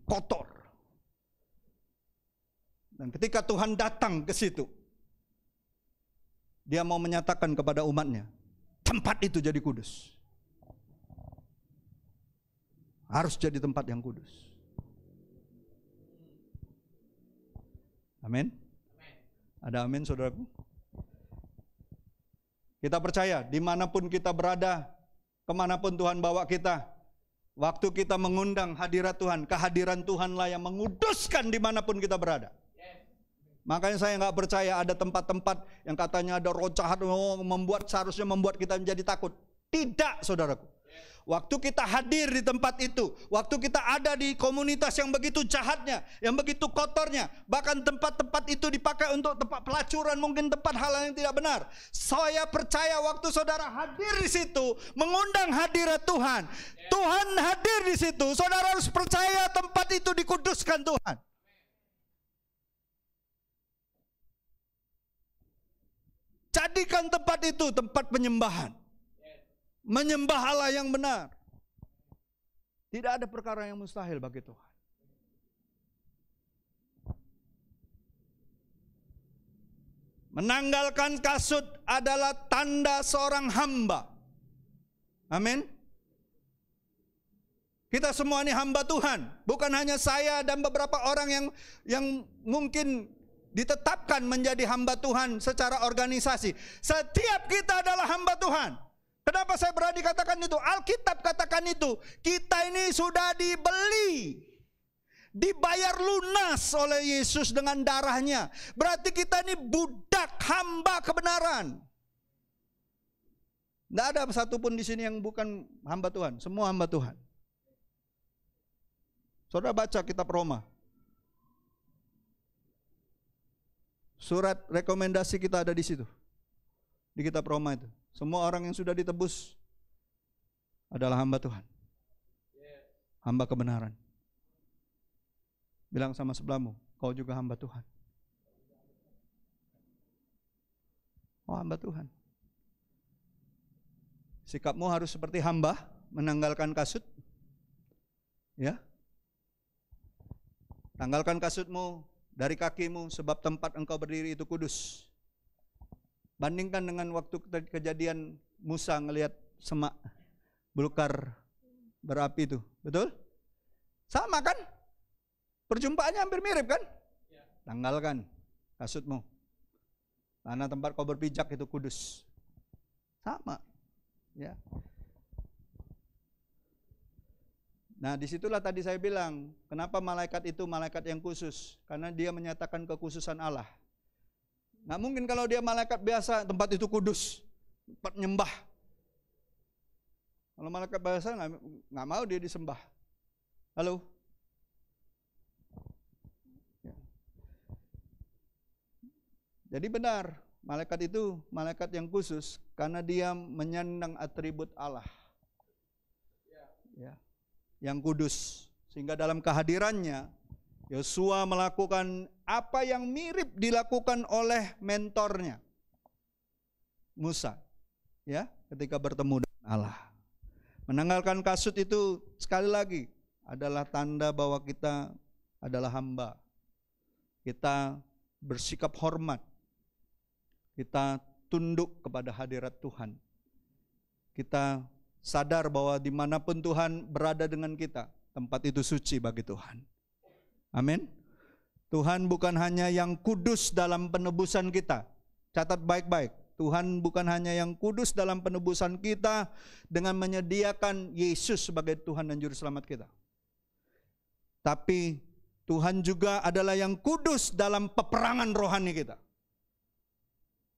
kotor. Dan ketika Tuhan datang ke situ, Dia mau menyatakan kepada umatnya, tempat itu jadi kudus. Harus jadi tempat yang kudus. Amin. Ada amin saudaraku? Kita percaya dimanapun kita berada, kemanapun Tuhan bawa kita, waktu kita mengundang hadirat Tuhan, kehadiran Tuhanlah yang menguduskan dimanapun kita berada. Makanya saya nggak percaya ada tempat-tempat yang katanya ada roh jahat seharusnya membuat kita menjadi takut. Tidak, saudaraku. Waktu kita hadir di tempat itu, waktu kita ada di komunitas yang begitu jahatnya, yang begitu kotornya, bahkan tempat-tempat itu dipakai untuk tempat pelacuran, mungkin tempat hal yang tidak benar. Saya percaya waktu saudara hadir di situ, mengundang hadirat Tuhan, Tuhan hadir di situ, saudara harus percaya tempat itu dikuduskan Tuhan. Jadikan tempat itu tempat penyembahan. Menyembah Allah yang benar. Tidak ada perkara yang mustahil bagi Tuhan. Menanggalkan kasut adalah tanda seorang hamba. Amin. Kita semua ini hamba Tuhan. Bukan hanya saya dan beberapa orang yang mungkin ditetapkan menjadi hamba Tuhan secara organisasi. Setiap kita adalah hamba Tuhan. Kenapa saya berani katakan itu? Alkitab katakan itu. Kita ini sudah dibeli, dibayar lunas oleh Yesus dengan darahnya. Berarti kita ini budak, hamba kebenaran. Tidak ada satupun di sini yang bukan hamba Tuhan. Semua hamba Tuhan. Saudara baca kitab Roma. Surat rekomendasi kita ada di situ. Di kitab Roma itu. Semua orang yang sudah ditebus adalah hamba Tuhan. Hamba kebenaran. Bilang sama sebelahmu, kau juga hamba Tuhan. Oh, hamba Tuhan. Sikapmu harus seperti hamba, menanggalkan kasut. Ya. Tanggalkan kasutmu dari kakimu, sebab tempat engkau berdiri itu kudus. Bandingkan dengan waktu kejadian Musa ngelihat semak belukar berapi itu, betul? Sama kan? Perjumpaannya hampir mirip kan? Tanggalkan kasutmu. Tanah tempat kau berpijak itu kudus. Sama, ya. Nah disitulah tadi saya bilang, kenapa malaikat itu malaikat yang khusus? Karena dia menyatakan kekhususan Allah. Nggak mungkin kalau dia malaikat biasa, tempat itu kudus, tempat nyembah. Kalau malaikat biasa nggak mau dia disembah. Halo? Ya. Jadi benar, malaikat itu malaikat yang khusus karena dia menyandang atribut Allah. Ya. Yang kudus. Sehingga dalam kehadirannya, Yosua melakukan apa yang mirip dilakukan oleh mentornya, Musa, ya, ketika bertemu dengan Allah. Menanggalkan kasut itu sekali lagi adalah tanda bahwa kita adalah hamba. Kita bersikap hormat. Kita tunduk kepada hadirat Tuhan. Kita sadar bahwa dimanapun Tuhan berada dengan kita, tempat itu suci bagi Tuhan. Amin. Tuhan bukan hanya yang kudus dalam penebusan kita. Catat baik-baik. Tuhan bukan hanya yang kudus dalam penebusan kita dengan menyediakan Yesus sebagai Tuhan dan Juru Selamat kita. Tapi Tuhan juga adalah yang kudus dalam peperangan rohani kita.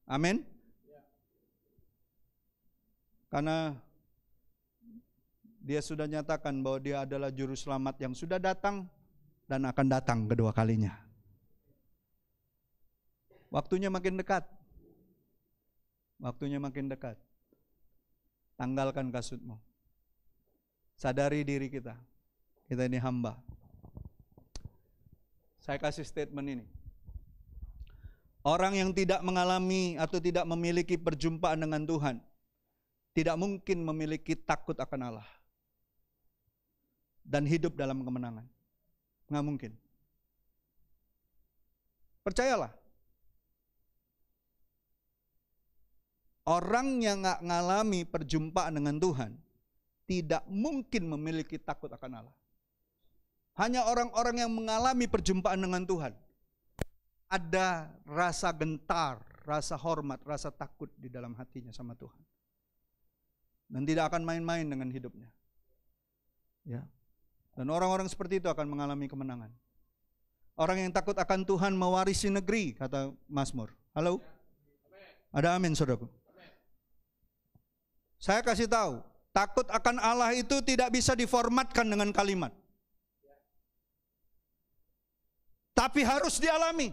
Amin. Karena Dia sudah nyatakan bahwa Dia adalah Juru Selamat yang sudah datang dan akan datang kedua kalinya. Waktunya makin dekat. Waktunya makin dekat. Tanggalkan kasutmu. Sadari diri kita. Kita ini hamba. Saya kasih statement ini. Orang yang tidak mengalami atau tidak memiliki perjumpaan dengan Tuhan tidak mungkin memiliki takut akan Allah dan hidup dalam kemenangan. Nggak mungkin. Percayalah. Orang yang nggak ngalami perjumpaan dengan Tuhan tidak mungkin memiliki takut akan Allah. Hanya orang-orang yang mengalami perjumpaan dengan Tuhan ada rasa gentar, rasa hormat, rasa takut di dalam hatinya sama Tuhan. Dan tidak akan main-main dengan hidupnya. Ya. Dan orang-orang seperti itu akan mengalami kemenangan. Orang yang takut akan Tuhan mewarisi negeri, kata Mazmur. Halo? Ada amin, saudaraku? Saya kasih tahu, takut akan Allah itu tidak bisa diformatkan dengan kalimat. Tapi harus dialami.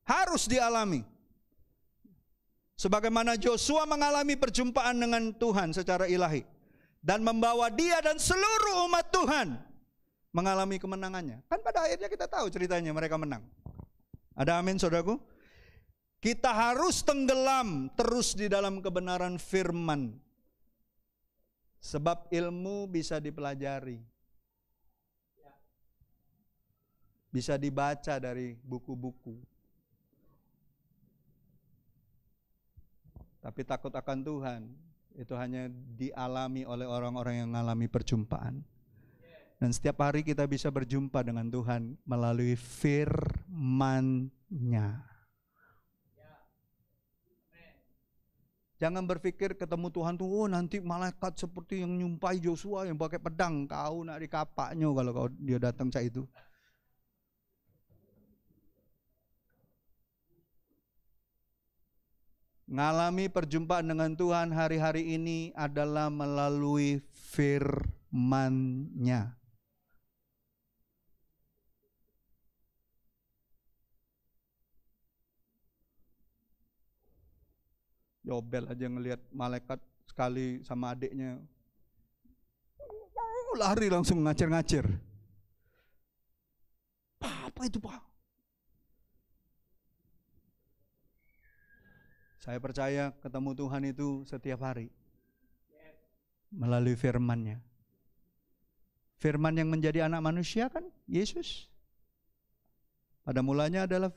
Harus dialami. Sebagaimana Joshua mengalami perjumpaan dengan Tuhan secara ilahi. Dan membawa dia dan seluruh umat Tuhan mengalami kemenangannya. Kan pada akhirnya kita tahu ceritanya mereka menang. Ada amin, saudaraku? Kita harus tenggelam terus di dalam kebenaran firman. Sebab ilmu bisa dipelajari. Bisa dibaca dari buku-buku. Tapi takut akan Tuhan itu hanya dialami oleh orang-orang yang mengalami perjumpaan. Dan setiap hari kita bisa berjumpa dengan Tuhan melalui firman-Nya. Jangan berpikir ketemu Tuhan tuh, oh nanti malaikat seperti yang nyumpai Joshua yang pakai pedang, kau nak dikapaknya kalau dia datang saat itu. Ngalami perjumpaan dengan Tuhan hari-hari ini adalah melalui firman-Nya. Yobel aja ngelihat malaikat sekali sama adiknya, lari langsung ngacir-ngacir. Apa itu, Pak? Saya percaya ketemu Tuhan itu setiap hari melalui firman-Nya. Firman yang menjadi anak manusia kan Yesus. Pada mulanya adalah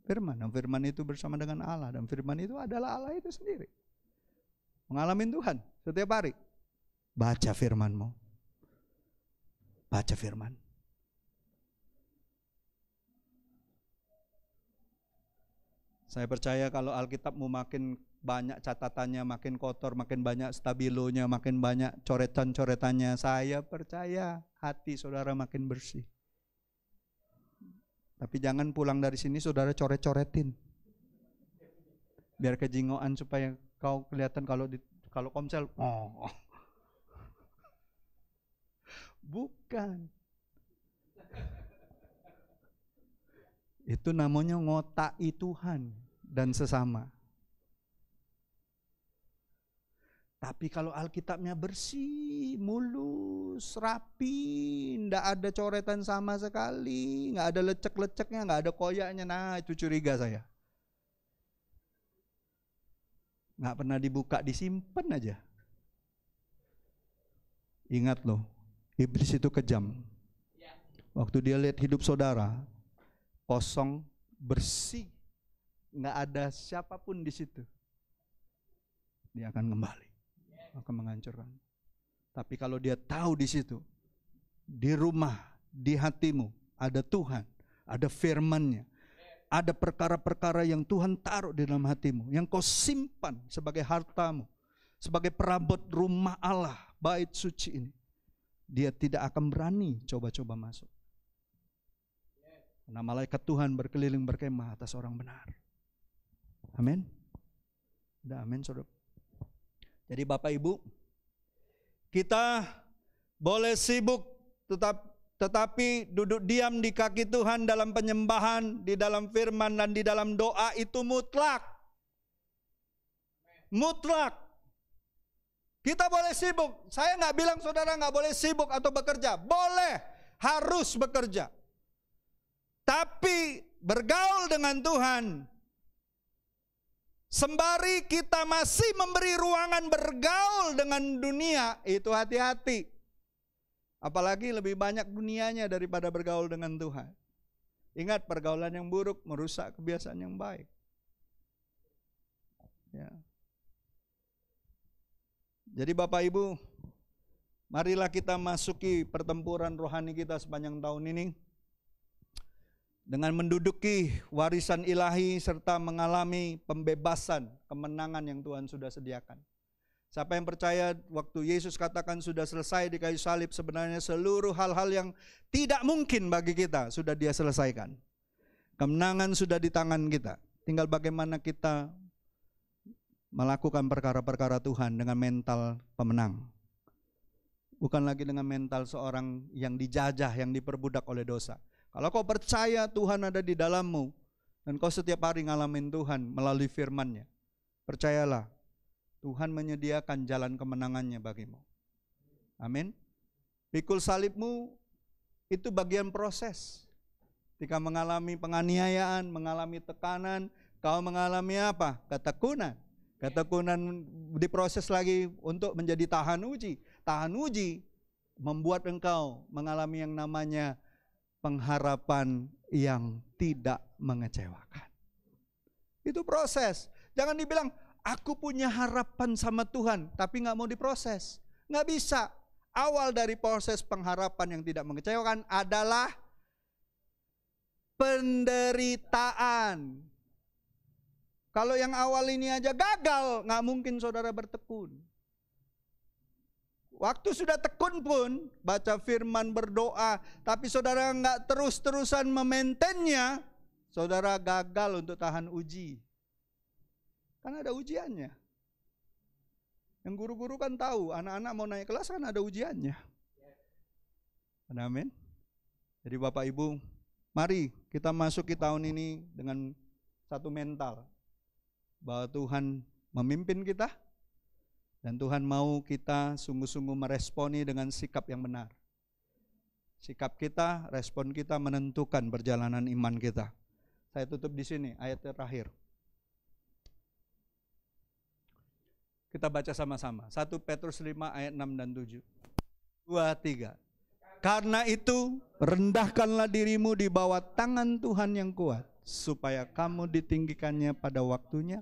firman. Dan firman itu bersama dengan Allah. Dan firman itu adalah Allah itu sendiri. Mengalami Tuhan setiap hari. Baca firman-Mu. Baca firman. Saya percaya kalau Alkitabmu makin banyak catatannya, makin kotor, makin banyak stabilonya, makin banyak coretan-coretannya, saya percaya hati saudara makin bersih. Tapi jangan pulang dari sini saudara coret-coretin. Biar kejingoan supaya kau kelihatan kalau komsel. Oh. Bukan. Itu namanya ngotai Tuhan dan sesama. Tapi kalau Alkitabnya bersih, mulus, rapi, ndak ada coretan sama sekali, nggak ada lecek-leceknya, nggak ada koyaknya, nah itu curiga saya. Nggak pernah dibuka, disimpan aja. Ingat loh, iblis itu kejam. Waktu dia lihat hidup saudara kosong, bersih, nggak ada siapapun di situ, dia akan kembali, akan menghancurkan. Tapi kalau dia tahu di situ, di rumah, di hatimu ada Tuhan, ada firman-Nya, ada perkara-perkara yang Tuhan taruh di dalam hatimu, yang kau simpan sebagai hartamu, sebagai perabot rumah Allah, bait suci ini, dia tidak akan berani coba-coba masuk. Karena malaikat Tuhan berkeliling berkemah atas orang benar. Amin. Udah amin, saudara. Jadi Bapak Ibu, kita boleh sibuk tetapi duduk diam di kaki Tuhan dalam penyembahan, di dalam firman dan di dalam doa itu mutlak. Mutlak. Kita boleh sibuk. Saya nggak bilang saudara nggak boleh sibuk atau bekerja. Boleh, harus bekerja. Tapi bergaul dengan Tuhan, sembari kita masih memberi ruangan bergaul dengan dunia, itu hati-hati. Apalagi lebih banyak dunianya daripada bergaul dengan Tuhan. Ingat, pergaulan yang buruk merusak kebiasaan yang baik. Ya. Jadi Bapak Ibu, marilah kita masuki pertempuran rohani kita sepanjang tahun ini dengan menduduki warisan ilahi serta mengalami pembebasan, kemenangan yang Tuhan sudah sediakan. Siapa yang percaya waktu Yesus katakan sudah selesai di kayu salib, sebenarnya seluruh hal-hal yang tidak mungkin bagi kita sudah Dia selesaikan. Kemenangan sudah di tangan kita. Tinggal bagaimana kita melakukan perkara-perkara Tuhan dengan mental pemenang. Bukan lagi dengan mental seorang yang dijajah, yang diperbudak oleh dosa. Kalau kau percaya Tuhan ada di dalammu, dan kau setiap hari ngalamin Tuhan melalui firman-Nya, percayalah, Tuhan menyediakan jalan kemenangannya bagimu. Amin. Pikul salibmu itu bagian proses. Ketika mengalami penganiayaan, mengalami tekanan, kau mengalami apa? Ketekunan. Ketekunan diproses lagi untuk menjadi tahan uji. Tahan uji membuat engkau mengalami yang namanya pengharapan yang tidak mengecewakan. Itu proses. Jangan dibilang, aku punya harapan sama Tuhan, tapi gak mau diproses. Gak bisa. Awal dari proses pengharapan yang tidak mengecewakan adalah penderitaan. Kalau yang awal ini aja gagal, gak mungkin saudara bertekun. Waktu sudah tekun pun, baca firman, berdoa, tapi saudara gak terus-terusan memaintainnya, saudara gagal untuk tahan uji. Kan ada ujiannya. Yang guru-guru kan tahu, anak-anak mau naik kelas kan ada ujiannya. Amin. Jadi Bapak Ibu, mari kita masuki tahun ini dengan satu mental. Bahwa Tuhan memimpin kita, dan Tuhan mau kita sungguh-sungguh meresponi dengan sikap yang benar. Sikap kita, respon kita menentukan perjalanan iman kita. Saya tutup di sini, ayat terakhir. Kita baca sama-sama. 1 Petrus 5 ayat 6 dan 7. 2, 3. Karena itu, rendahkanlah dirimu di bawah tangan Tuhan yang kuat, supaya kamu ditinggikannya pada waktunya.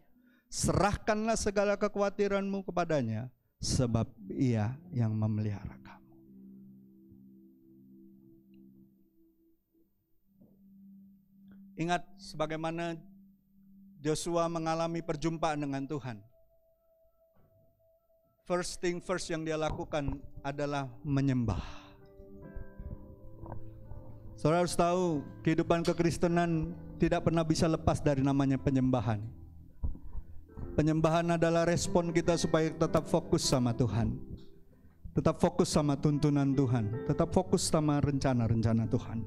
Serahkanlah segala kekhawatiranmu kepadanya, sebab Ia yang memelihara kamu. Ingat sebagaimana Joshua mengalami perjumpaan dengan Tuhan. First thing first yang dia lakukan adalah menyembah. Saudara harus tahu, kehidupan kekristenan tidak pernah bisa lepas dari namanya penyembahan. Penyembahan adalah respon kita supaya tetap fokus sama Tuhan, tetap fokus sama tuntunan Tuhan, tetap fokus sama rencana-rencana Tuhan.